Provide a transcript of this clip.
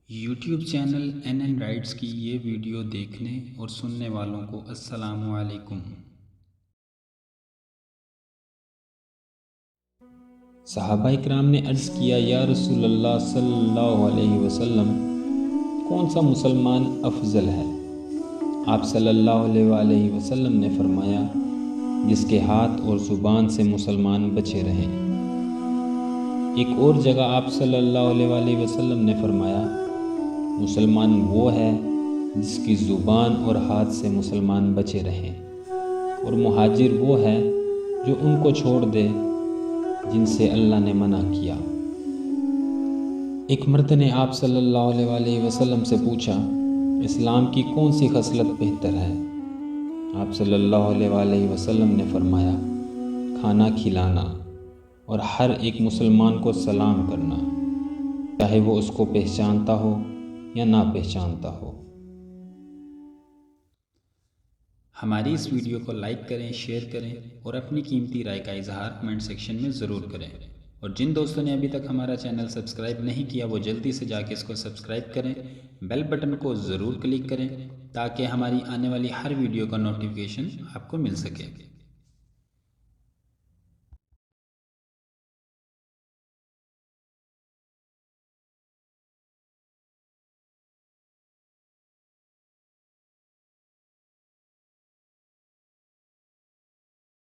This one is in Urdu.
یوٹیوب چینل این رائٹس کی یہ ویڈیو دیکھنے اور سننے والوں کو السلام علیکم۔ صحابہ اکرام نے عرض کیا، یا رسول اللہ صلی اللہ علیہ وسلم، کون سا مسلمان افضل ہے؟ آپ صلی اللہ علیہ وآلہ وسلم نے فرمایا، جس کے ہاتھ اور زبان سے مسلمان بچے رہیں۔ ایک اور جگہ آپ صلی اللہ علیہ وآلہ وسلم نے فرمایا، مسلمان وہ ہے جس کی زبان اور ہاتھ سے مسلمان بچے رہیں، اور مہاجر وہ ہے جو ان کو چھوڑ دے جن سے اللہ نے منع کیا۔ ایک مرد نے آپ صلی اللہ علیہ وآلہ وسلم سے پوچھا، اسلام کی کون سی خصلت بہتر ہے؟ آپ صلی اللہ علیہ وآلہ وسلم نے فرمایا، کھانا کھلانا اور ہر ایک مسلمان کو سلام کرنا، چاہے وہ اس کو پہچانتا ہو یا نہ پہچانتا ہو۔ ہماری اس ویڈیو کو لائک کریں، شیئر کریں اور اپنی قیمتی رائے کا اظہار کمنٹ سیکشن میں ضرور کریں، اور جن دوستوں نے ابھی تک ہمارا چینل سبسکرائب نہیں کیا وہ جلدی سے جا کے اس کو سبسکرائب کریں، بیل بٹن کو ضرور کلک کریں تاکہ ہماری آنے والی ہر ویڈیو کا نوٹیفیکیشن آپ کو مل سکے۔